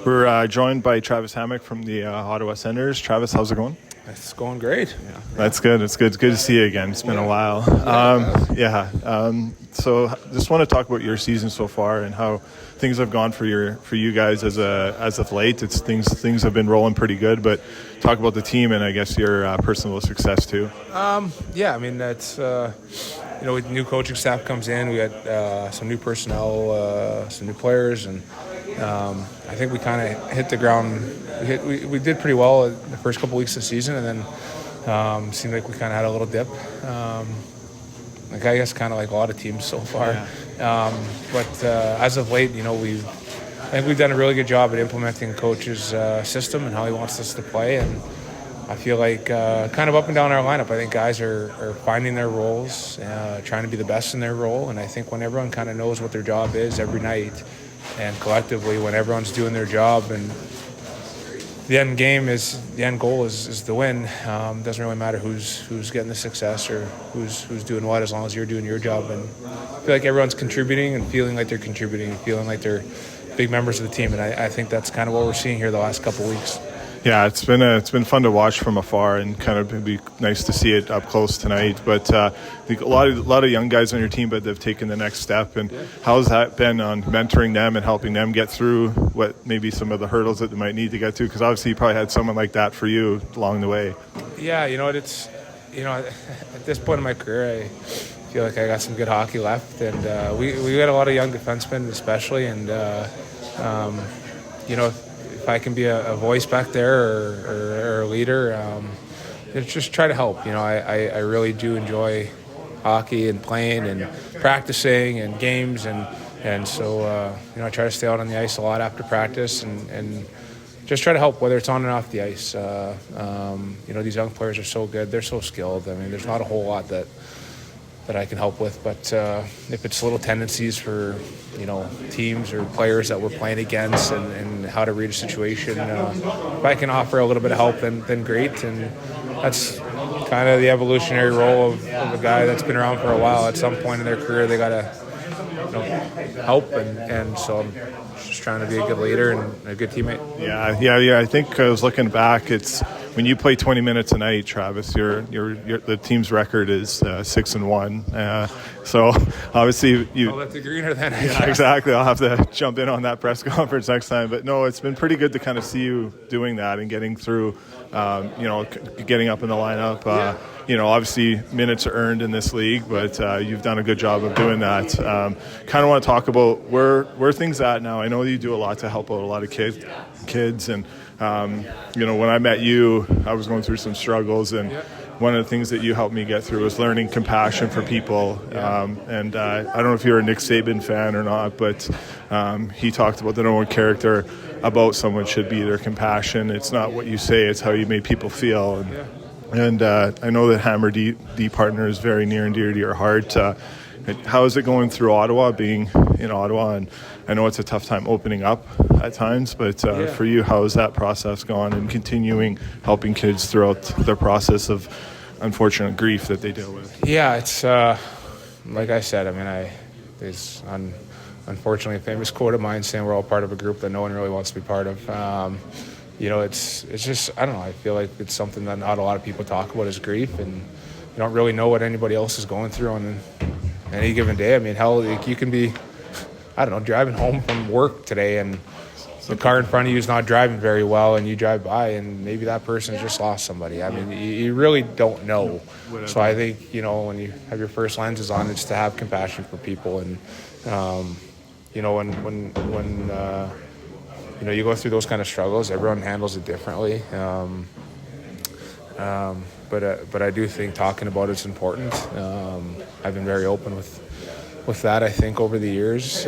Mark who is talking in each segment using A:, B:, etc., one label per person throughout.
A: We're joined by Travis Hamonic from the Ottawa Senators. Travis, how's it going?
B: It's going great. Yeah.
A: That's good. It's good. It's good to see you again. It's been a while. So just want to talk about your season so far and how things have gone for you guys as of late. It's things have been rolling pretty good, but talk about the team and I guess your personal success too.
B: That's with new coaching staff comes in, we got some new personnel, some new players, and I think we kind of hit the ground. We did pretty well the first couple weeks of the season, and then seemed like we kind of had a little dip. I guess kind of like a lot of teams so far. Yeah. But as of late, I think we've done a really good job at implementing coach's system and how he wants us to play. And I feel like kind of up and down our lineup, I think guys are finding their roles, trying to be the best in their role. And I think when everyone kind of knows what their job is every night, and collectively when everyone's doing their job and the end goal is the win. Doesn't really matter who's getting the success or who's doing what, as long as you're doing your job. And I feel like everyone's contributing and feeling like they're contributing and feeling like they're big members of the team. And I think that's kind of what we're seeing here the last couple of weeks.
A: Yeah, it's been fun to watch from afar, and kind of it'd be nice to see it up close tonight. But a lot of young guys on your team, but they've taken the next step. And how's that been on mentoring them and helping them get through what maybe some of the hurdles that they might need to get to? Because obviously you probably had someone like that for you along the way.
B: Yeah, at this point in my career, I feel like I got some good hockey left, and we got a lot of young defensemen, especially, and if I can be a voice back there or a leader, just try to help. I really do enjoy hockey and playing and practicing and games, and so I try to stay out on the ice a lot after practice and just try to help, whether it's on and off the ice. These young players are so good. They're so skilled. I mean, there's not a whole lot that I can help with, but if it's little tendencies for teams or players that we're playing against and how to read a situation, if I can offer a little bit of help, then great. And that's kind of the evolutionary role of a guy that's been around for a while. At some point in their career, they got to help, and so I'm just trying to be a good leader and a good teammate.
A: Yeah. I think I was looking back. It's when you play 20 minutes a night, Travis, the team's record is 6-1. So obviously
B: I'll let the greener then.
A: Yeah, exactly. I'll have to jump in on that press conference next time. But no, it's been pretty good to kind of see you doing that and getting through, getting up in the lineup. Obviously minutes are earned in this league, but you've done a good job of doing that. Kind of want to talk about where things at now. I know you do a lot to help out a lot of kids, and when I met you, I was going through some struggles, and one of the things that you helped me get through was learning compassion for people. And I don't know if you're a Nick Saban fan or not, but he talked about the number one character about someone should be their compassion. It's not what you say, it's how you make people feel. And I know that Hammer D partner is very near and dear to your heart. How is it going through Ottawa, being in Ottawa? And I know it's a tough time opening up at times, but for you, how has that process gone and continuing helping kids throughout their process of unfortunate grief that they deal with? Yeah,
B: it's like I said, there's unfortunately a famous quote of mine saying we're all part of a group that no one really wants to be part of. It's just, I don't know, I feel like it's something that not a lot of people talk about is grief, and you don't really know what anybody else is going through on any given day. You can be, driving home from work today and the car in front of you is not driving very well, and you drive by and maybe that person has just lost somebody. You really don't know. So I think, when you have your first lenses on, it's to have compassion for people. And, when you go through those kind of struggles, everyone handles it differently. But I do think talking about it's important. I've been very open with that, I think, over the years.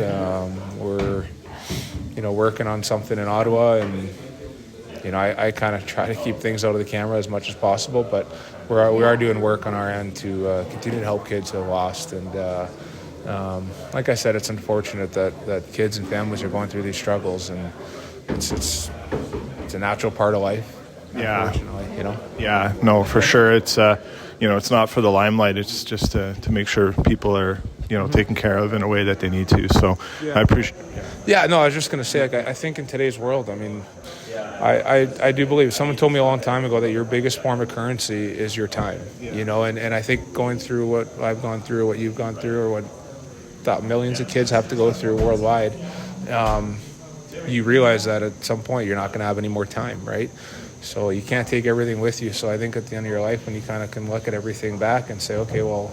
B: We're working on something in Ottawa, and I kind of try to keep things out of the camera as much as possible, but we are doing work on our end to continue to help kids who have lost. And like I said, it's unfortunate that kids and families are going through these struggles, and it's a natural part of life.
A: Yeah. Yeah, no, for sure. It's it's not for the limelight. It's just to make sure people are taken care of in a way that they need to. So I appreciate.
B: Yeah, no, I was just going to say, like, I think in today's world, I mean, I do believe, someone told me a long time ago that your biggest form of currency is your time, and I think going through what I've gone through, what you've gone through, or what millions of kids have to go through worldwide, you realize that at some point you're not going to have any more time, right? So you can't take everything with you. So I think at the end of your life, when you kind of can look at everything back and say, okay, well,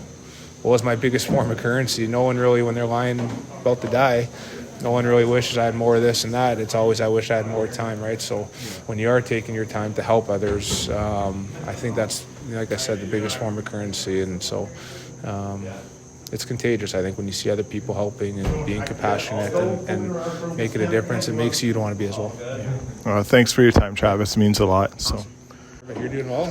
B: what was my biggest form of currency? No one really, when they're lying about to die, no one really wishes I had more of this and that. It's always, I wish I had more time, right? So when you are taking your time to help others, I think that's, like I said, the biggest form of currency. And so it's contagious, I think, when you see other people helping and being compassionate and making a difference. It makes you want to be as well.
A: Thanks for your time, Travis. It means a lot. So.
B: You're doing well.